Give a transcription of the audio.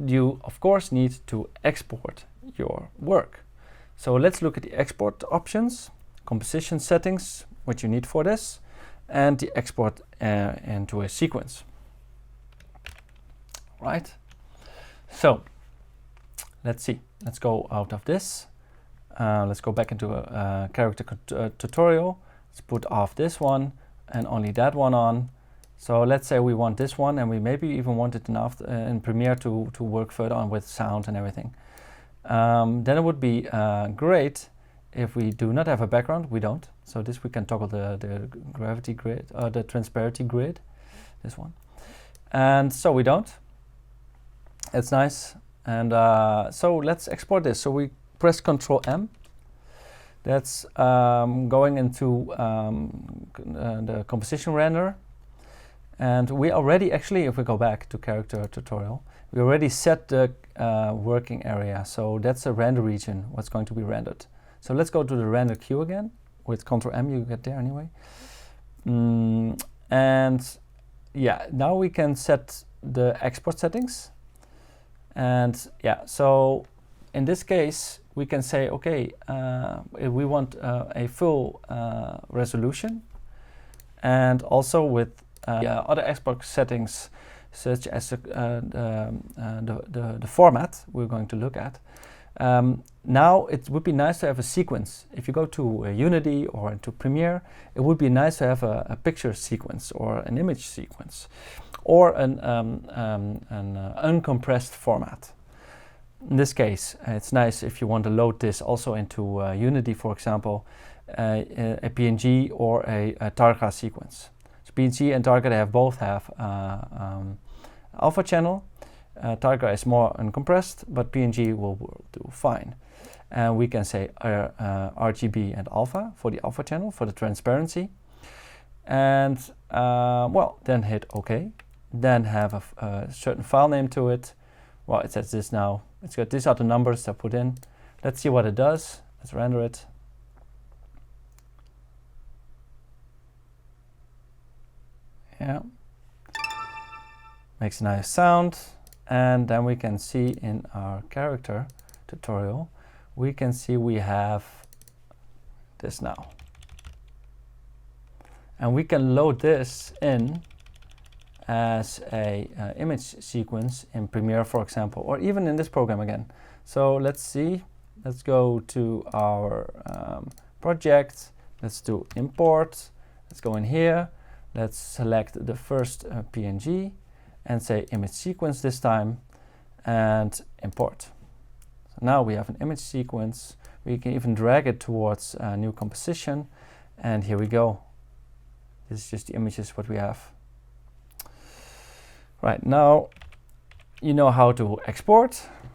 you of course need to export your work. So let's look at the export options, composition settings, what you need for this, and the export into a sequence. Right? So let's see. Let's go out of this. Let's go back into a character tutorial. Let's put off this one and only that one on. So let's say we want this one, and we maybe even want it enough in Premiere to work further on with sound and everything. Then it would be great if we do not have a background. We don't. So this we can toggle the gravity grid, the transparency grid, this one. And so we don't. It's nice. And so let's export this. So we press Ctrl M. That's going into the composition render. And we already, actually, if we go back to character tutorial, we already set the working area. So that's a render region, what's going to be rendered. So let's go to the render queue again. With Ctrl M, you get there anyway. And yeah, now we can set the export settings. And yeah, so in this case, we can say, okay, we want a full resolution. And also with other export settings, such as the format we're going to look at. Now it would be nice to have a sequence. If you go to Unity or into Premiere, it would be nice to have a picture sequence or an image sequence, or an uncompressed format. In this case, it's nice if you want to load this also into Unity, for example, a PNG or a Targa sequence. So PNG and Targa, they both have alpha channel. Targa is more uncompressed, but PNG will do fine. And we can say RGB and alpha for the alpha channel, for the transparency. And well, then hit OK. Then have a certain file name to it. Well, it says this now. It's got these are the numbers I put in. Let's see what it does. Let's render it. Yeah. Makes a nice sound. And then we can see in our character tutorial, we can see we have this now. And we can load this in as a image sequence in Premiere, for example, or even in this program again. So let's see. Let's go to our project. Let's do import. Let's go in here. Let's select the first PNG and say image sequence this time and import. So now we have an image sequence. We can even drag it towards a new composition, and here we go. This is just the images what we have. Right, now you know how to export.